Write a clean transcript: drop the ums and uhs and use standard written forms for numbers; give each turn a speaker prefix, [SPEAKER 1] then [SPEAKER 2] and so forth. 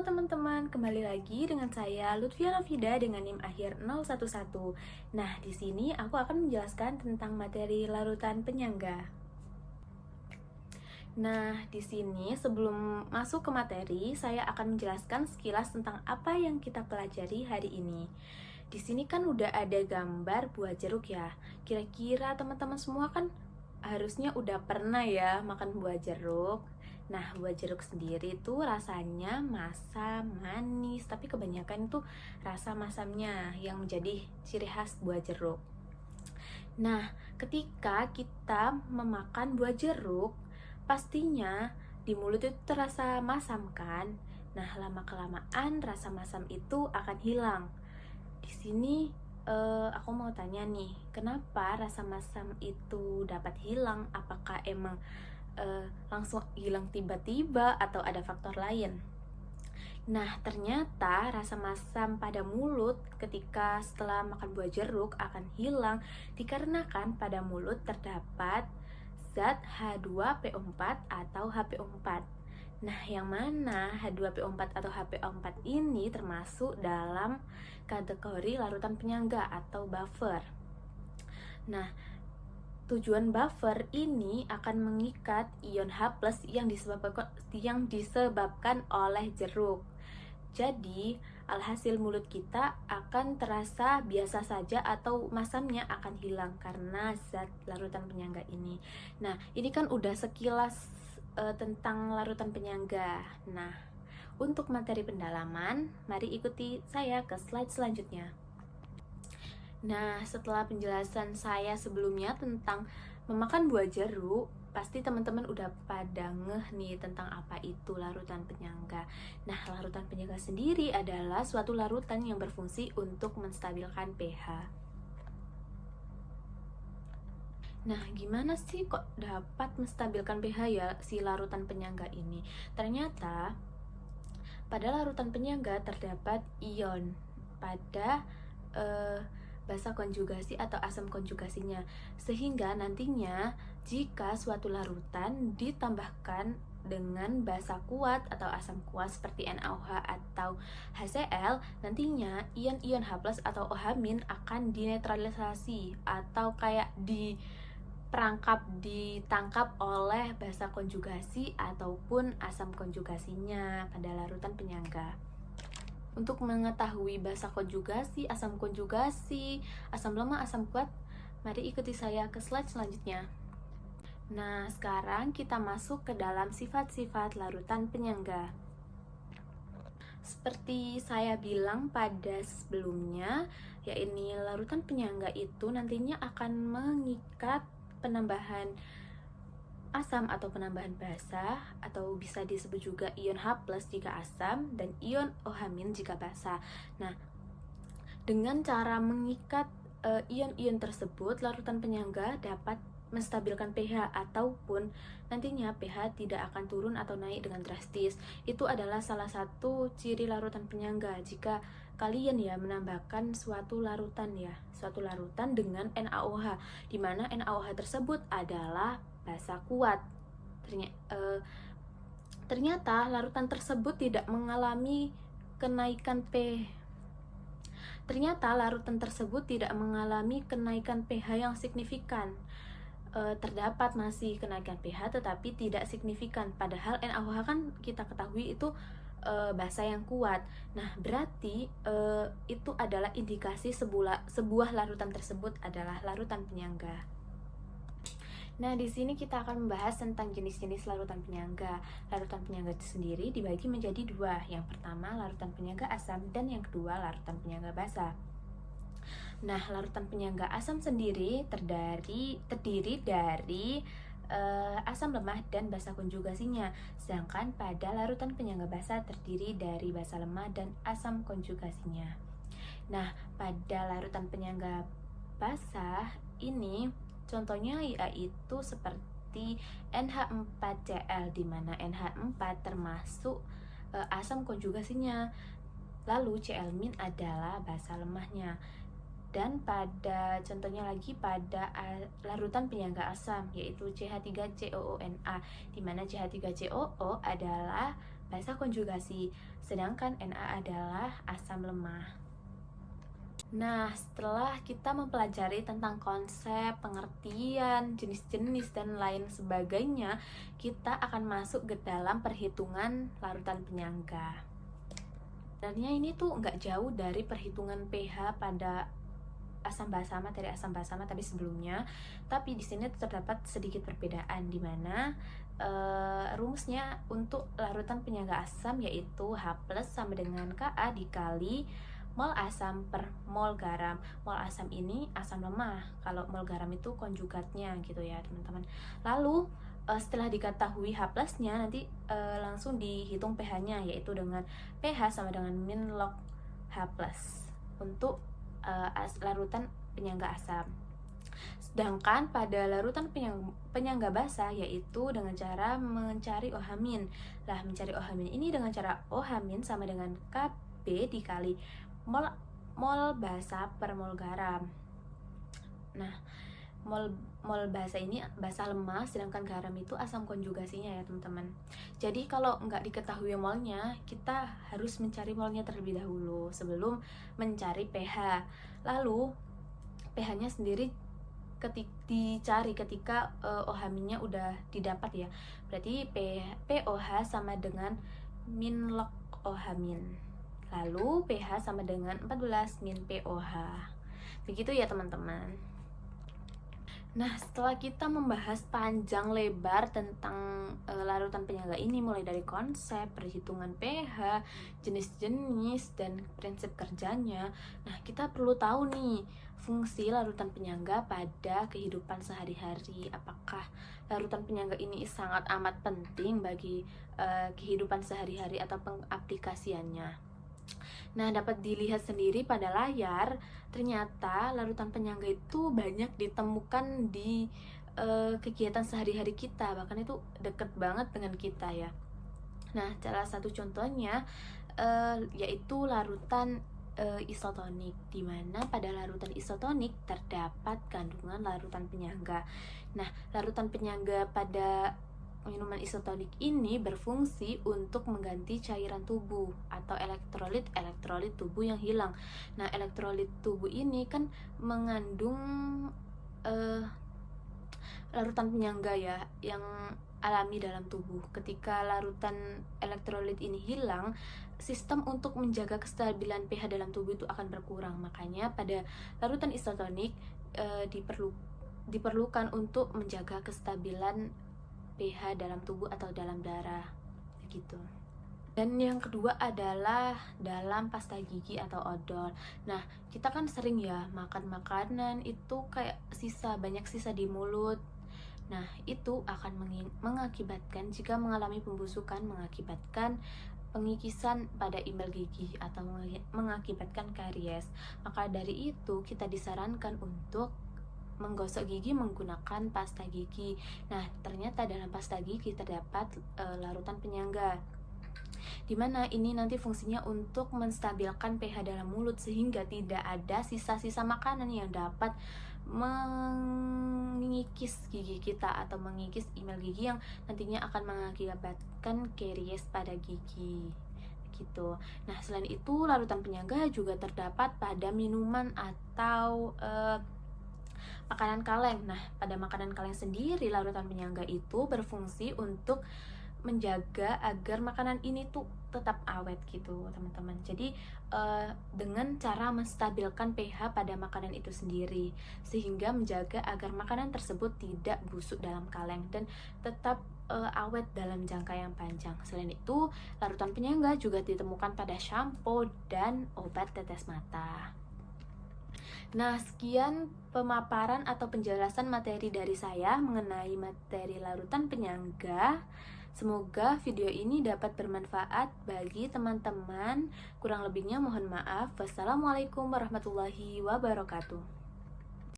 [SPEAKER 1] Halo teman-teman, kembali lagi dengan saya Lutfia Rafida dengan NIM akhir 011. Nah, di sini aku akan menjelaskan tentang materi larutan penyangga. Nah, di sini sebelum masuk ke materi, saya akan menjelaskan sekilas tentang apa yang kita pelajari hari ini. Di sini kan udah ada gambar buah jeruk ya. Kira-kira teman-teman semua kan harusnya udah pernah ya makan buah jeruk. Nah, buah jeruk sendiri tuh rasanya masam, manis, tapi kebanyakan itu rasa masamnya yang menjadi ciri khas buah jeruk. Nah, ketika kita memakan buah jeruk, pastinya di mulut itu terasa masam kan? Nah, lama-kelamaan rasa masam itu akan hilang. Di sini aku mau tanya nih, kenapa rasa masam itu dapat hilang? Apakah emang langsung hilang tiba-tiba atau ada faktor lain? Nah, ternyata rasa masam pada mulut ketika setelah makan buah jeruk akan hilang dikarenakan pada mulut terdapat zat H2PO4 atau HPO4. Nah, yang mana H2PO4 atau HPO4 ini termasuk dalam kategori larutan penyangga atau buffer. Nah, tujuan buffer ini akan mengikat ion H+ yang disebabkan oleh jeruk. Jadi, alhasil mulut kita akan terasa biasa saja atau masamnya akan hilang karena zat larutan penyangga ini. Nah, ini kan udah sekilas tentang larutan penyangga. Nah, untuk materi pendalaman, mari ikuti saya ke slide selanjutnya. Nah, setelah penjelasan saya sebelumnya tentang memakan buah jeruk, pasti teman-teman udah pada ngeh nih tentang apa itu larutan penyangga. Nah, larutan penyangga sendiri adalah suatu larutan yang berfungsi untuk menstabilkan pH. Nah, gimana sih kok dapat menstabilkan pH ya si larutan penyangga ini? Ternyata pada larutan penyangga terdapat ion pada basa konjugasi atau asam konjugasinya, sehingga nantinya jika suatu larutan ditambahkan dengan basa kuat atau asam kuat seperti NaOH atau HCl, nantinya ion-ion H+ atau OH- akan dinetralisasi atau kayak ditangkap oleh basa konjugasi ataupun asam konjugasinya pada larutan penyangga. Untuk mengetahui basa konjugasi, asam lemah, asam kuat, mari ikuti saya ke slide selanjutnya. Nah, sekarang kita masuk ke dalam sifat-sifat larutan penyangga. Seperti saya bilang pada sebelumnya, yakni larutan penyangga itu nantinya akan mengikat penambahan asam atau penambahan basa, atau bisa disebut juga ion H+ jika asam dan ion OH- jika basa. Nah, dengan cara mengikat ion-ion tersebut, larutan penyangga dapat menstabilkan pH ataupun nantinya pH tidak akan turun atau naik dengan drastis. Itu adalah salah satu ciri larutan penyangga jika kalian ya menambahkan suatu larutan dengan NaOH, di mana NaOH tersebut adalah basa kuat. Ternyata larutan tersebut tidak mengalami kenaikan pH yang signifikan. Terdapat masih kenaikan pH tetapi tidak signifikan, padahal NaOH kan kita ketahui itu basa yang kuat. Nah, berarti itu adalah indikasi sebuah larutan tersebut adalah larutan penyangga. Nah, di sini kita akan membahas tentang jenis-jenis larutan penyangga. Larutan penyangga itu sendiri dibagi menjadi dua. Yang pertama, larutan penyangga asam, dan yang kedua, larutan penyangga basa. Nah, larutan penyangga asam sendiri terdiri dari asam lemah dan basa konjugasinya. Sedangkan pada larutan penyangga basa terdiri dari basa lemah dan asam konjugasinya. Nah, pada larutan penyangga basa ini contohnya yaitu seperti NH4Cl, di mana NH4 termasuk asam konjugasinya. Lalu Cl- adalah basa lemahnya. Dan pada contohnya lagi pada larutan penyangga asam yaitu CH3COONA, di mana CH3COO adalah basa konjugasi, sedangkan Na adalah asam lemah. Nah, setelah kita mempelajari tentang konsep, pengertian, jenis-jenis, dan lain sebagainya, kita akan masuk ke dalam perhitungan larutan penyangga. Sebenarnya ini tuh nggak jauh dari perhitungan pH pada materi asam basa tadi sebelumnya, tapi di sini terdapat sedikit perbedaan di mana rumusnya untuk larutan penyangga asam yaitu H+ sama dengan Ka dikali mol asam per mol garam. Mol asam ini asam lemah, kalau mol garam itu konjugatnya gitu ya teman-teman. Lalu setelah diketahui H+-nya nanti langsung dihitung pH-nya yaitu dengan pH sama dengan min log H+ untuk larutan penyangga asam. Sedangkan pada larutan penyangga basa yaitu dengan cara mencari OH-. Lah, mencari OH- ini dengan cara OH- sama dengan Kb dikali mol basa per mol garam. Nah, mol basa ini basa lemah, sedangkan garam itu asam konjugasinya ya teman-teman. Jadi kalau nggak diketahui molnya, kita harus mencari molnya terlebih dahulu sebelum mencari pH. Lalu pH-nya sendiri dicari ketika OH-nya udah didapat ya. Berarti POH sama dengan min log OH-. Lalu pH sama dengan 14 min POH. Begitu ya teman-teman. Nah, setelah kita membahas panjang lebar tentang larutan penyangga ini, mulai dari konsep, perhitungan pH, jenis-jenis, dan prinsip kerjanya, nah kita perlu tahu nih fungsi larutan penyangga pada kehidupan sehari-hari. Apakah larutan penyangga ini sangat amat penting bagi kehidupan sehari-hari atau pengaplikasiannya? Nah, dapat dilihat sendiri pada layar, ternyata larutan penyangga itu banyak ditemukan di kegiatan sehari-hari kita, bahkan itu deket banget dengan kita ya. Nah, salah satu contohnya yaitu larutan isotonik, di mana pada larutan isotonik terdapat kandungan larutan penyangga. Nah, larutan penyangga pada minuman isotonik ini berfungsi untuk mengganti cairan tubuh atau elektrolit tubuh yang hilang. Nah, elektrolit tubuh ini kan mengandung larutan penyangga ya yang alami dalam tubuh. Ketika larutan elektrolit ini hilang, sistem untuk menjaga kestabilan pH dalam tubuh itu akan berkurang. Makanya pada larutan isotonik diperlukan untuk menjaga kestabilan pH dalam tubuh atau dalam darah gitu. Dan yang kedua adalah dalam pasta gigi atau odol. Nah, kita kan sering ya makan makanan itu kayak banyak sisa di mulut. Nah, itu akan mengakibatkan, jika mengalami pembusukan, mengakibatkan pengikisan pada imbal gigi atau mengakibatkan karies. Maka dari itu kita disarankan untuk menggosok gigi menggunakan pasta gigi. Nah, ternyata dalam pasta gigi terdapat larutan penyangga, dimana ini nanti fungsinya untuk menstabilkan pH dalam mulut sehingga tidak ada sisa-sisa makanan yang dapat mengikis gigi kita atau mengikis imbal gigi yang nantinya akan mengakibatkan karies pada gigi gitu. Nah, selain itu larutan penyangga juga terdapat pada minuman atau makanan kaleng. Nah, pada makanan kaleng sendiri larutan penyangga itu berfungsi untuk menjaga agar makanan ini tuh tetap awet gitu teman-teman. Jadi dengan cara menstabilkan pH pada makanan itu sendiri sehingga menjaga agar makanan tersebut tidak busuk dalam kaleng dan tetap awet dalam jangka yang panjang. Selain itu, larutan penyangga juga ditemukan pada shampoo dan obat tetes mata. Nah, sekian pemaparan atau penjelasan materi dari saya mengenai materi larutan penyangga. Semoga video ini dapat bermanfaat bagi teman-teman. Kurang lebihnya mohon maaf. Wassalamualaikum warahmatullahi wabarakatuh.